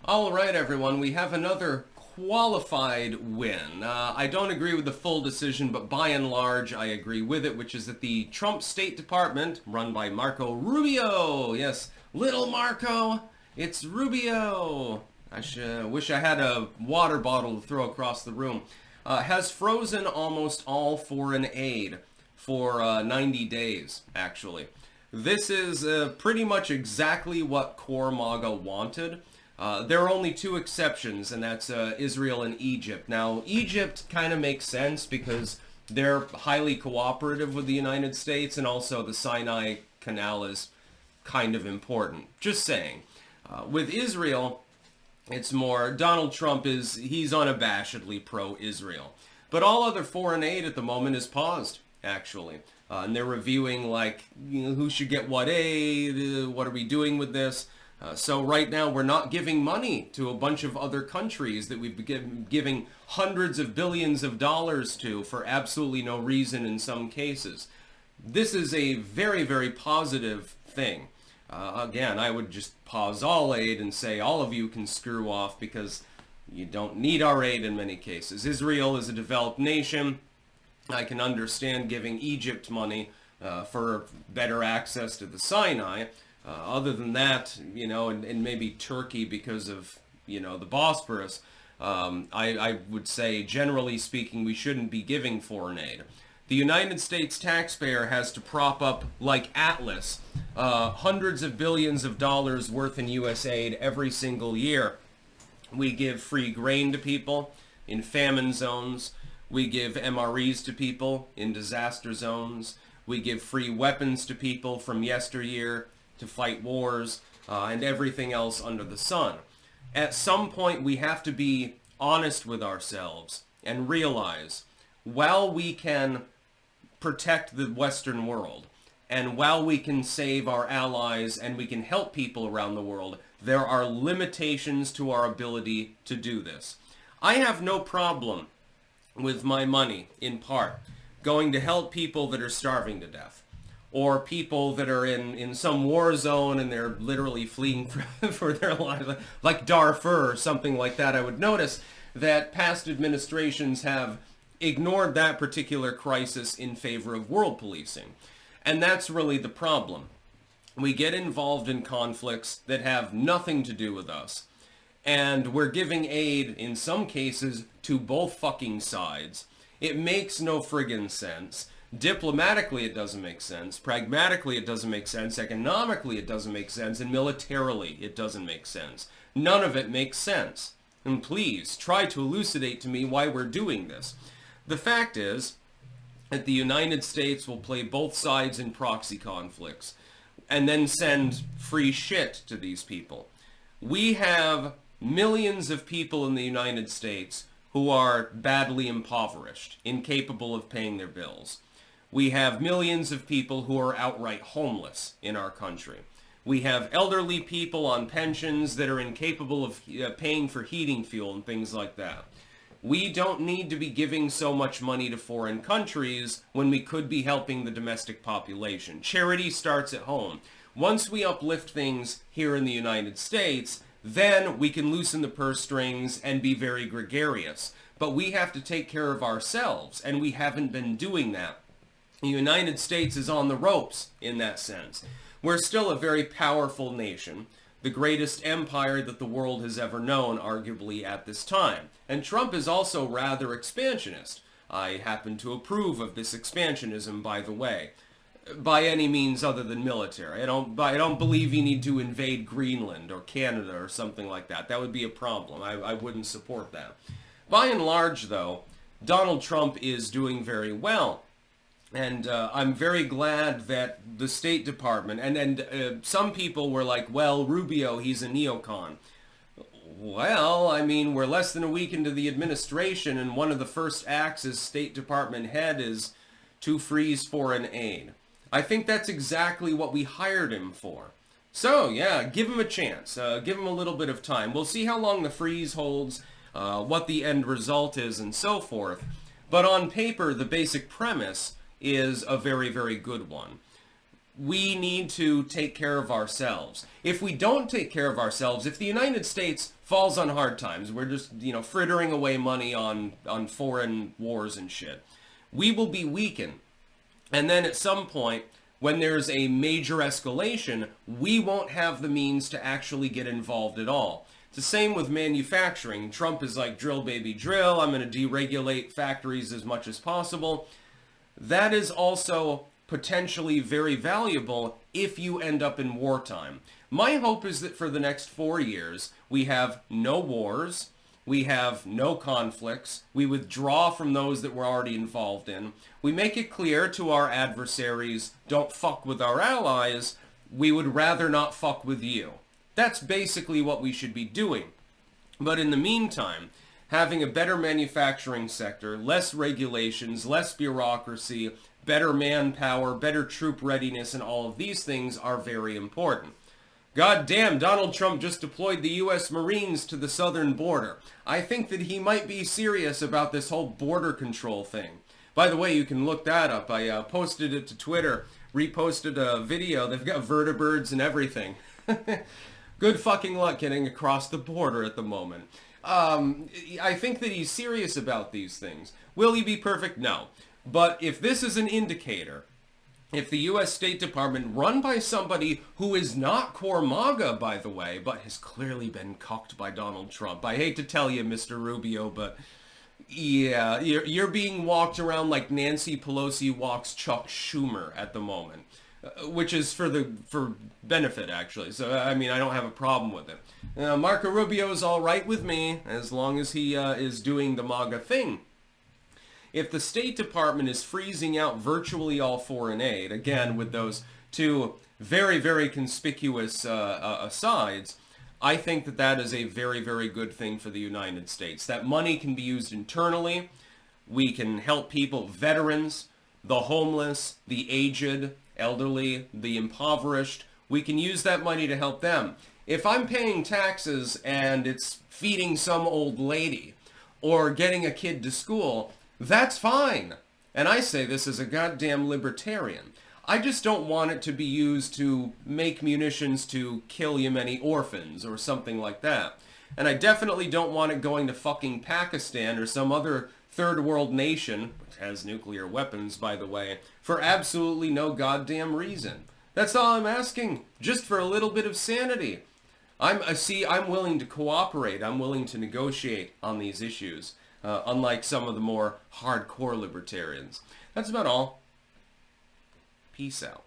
All right, everyone, we have another qualified win. I don't agree with the full decision, but by and large, I agree with it, which is that the Trump State Department, run by Marco Rubio, yes, little Marco, it's Rubio. I wish I had a water bottle to throw across the room. Has frozen almost all foreign aid for 90 days, actually. This is pretty much exactly what Core MAGA wanted. There are only two exceptions, and that's Israel and Egypt. Now, Egypt kind of makes sense because they're highly cooperative with the United States, and also the Sinai Canal is kind of important. Just saying. With Israel, it's more, Donald Trump he's unabashedly pro-Israel. But all other foreign aid at the moment is paused, actually. And they're reviewing, like, who should get what aid, what are we doing with this? So right now we're not giving money to a bunch of other countries that we've been giving hundreds of billions of dollars to for absolutely no reason in some cases. This is a very, very positive thing. Again, I would just pause all aid and say all of you can screw off because you don't need our aid in many cases. Israel is a developed nation. I can understand giving Egypt money for better access to the Sinai. Other than that, and maybe Turkey because of, the Bosporus, I would say, generally speaking, we shouldn't be giving foreign aid. The United States taxpayer has to prop up, like Atlas, hundreds of billions of dollars worth in USAID every single year. We give free grain to people in famine zones. We give MREs to people in disaster zones. We give free weapons to people from yesteryear to fight wars, and everything else under the sun. At some point, we have to be honest with ourselves and realize, while we can protect the Western world, and while we can save our allies and we can help people around the world, there are limitations to our ability to do this. I have no problem with my money, in part, going to help people that are starving to death, or people that are in some war zone and they're literally fleeing for their lives, like Darfur or something like that. I would notice that past administrations have ignored that particular crisis in favor of world policing. And that's really the problem. We get involved in conflicts that have nothing to do with us. And we're giving aid, in some cases, to both fucking sides. It makes no friggin' sense. Diplomatically, it doesn't make sense. Pragmatically, it doesn't make sense. Economically, it doesn't make sense. And militarily, it doesn't make sense. None of it makes sense. And please, try to elucidate to me why we're doing this. The fact is that the United States will play both sides in proxy conflicts and then send free shit to these people. We have millions of people in the United States who are badly impoverished, incapable of paying their bills. We have millions of people who are outright homeless in our country. We have elderly people on pensions that are incapable of paying for heating fuel and things like that. We don't need to be giving so much money to foreign countries when we could be helping the domestic population. Charity starts at home. Once we uplift things here in the United States, then we can loosen the purse strings and be very gregarious. But we have to take care of ourselves, and we haven't been doing that. The United States is on the ropes in that sense. We're still a very powerful nation, the greatest empire that the world has ever known, arguably, at this time. And Trump is also rather expansionist. I happen to approve of this expansionism, by the way, by any means other than military. I don't believe you need to invade Greenland or Canada or something like that. That would be a problem. I wouldn't support that. By and large, though, Donald Trump is doing very well. And I'm very glad that the State Department, and some people were like, well, Rubio, he's a neocon. Well, I mean, we're less than a week into the administration, and one of the first acts as State Department head is to freeze foreign aid. I think that's exactly what we hired him for. So, yeah, give him a chance. Give him a little bit of time. We'll see how long the freeze holds, what the end result is, and so forth. But on paper, the basic premise is a very, very good one. we need to take care of ourselves. If we don't take care of ourselves, if the United States falls on hard times, we're just, frittering away money on foreign wars and shit, we will be weakened. And then at some point, when there's a major escalation, we won't have the means to actually get involved at all. It's the same with manufacturing. Trump is like, drill baby drill, I'm going to deregulate factories as much as possible. That is also potentially very valuable if you end up in wartime. My hope is that for the next 4 years, we have no wars, we have no conflicts, we withdraw from those that we're already involved in, we make it clear to our adversaries, don't fuck with our allies, we would rather not fuck with you. That's basically what we should be doing. But in the meantime, having a better manufacturing sector, less regulations, less bureaucracy, better manpower, better troop readiness, and all of these things are very important. God damn, Donald Trump just deployed the U.S. Marines to the southern border. I think that he might be serious about this whole border control thing. By the way, you can look that up. I posted it to Twitter, reposted a video. They've got vertibirds and everything. Good fucking luck getting across the border at the moment. I think that he's serious about these things. Will he be perfect? No. But if this is an indicator, if the U.S. State Department, run by somebody who is not core MAGA, by the way, but has clearly been cucked by Donald Trump. I hate to tell you, Mr. Rubio, but yeah, you're being walked around like Nancy Pelosi walks Chuck Schumer at the moment, which is for benefit, actually. So, I mean, I don't have a problem with it. Marco Rubio is all right with me as long as he is doing the MAGA thing. If the State Department is freezing out virtually all foreign aid, again, with those two very, very conspicuous asides, I think that that is a very, very good thing for the United States. That money can be used internally. We can help people, veterans, the homeless, the aged, elderly, the impoverished. We can use that money to help them. If I'm paying taxes and it's feeding some old lady or getting a kid to school, that's fine. And I say this as a goddamn libertarian. I just don't want it to be used to make munitions to kill Yemeni orphans or something like that. And I definitely don't want it going to fucking Pakistan or some other third world nation, which has nuclear weapons, by the way, for absolutely no goddamn reason. That's all I'm asking, just for a little bit of sanity. I'm willing to cooperate. I'm willing to negotiate on these issues. Unlike some of the more hardcore libertarians. That's about all. Peace out.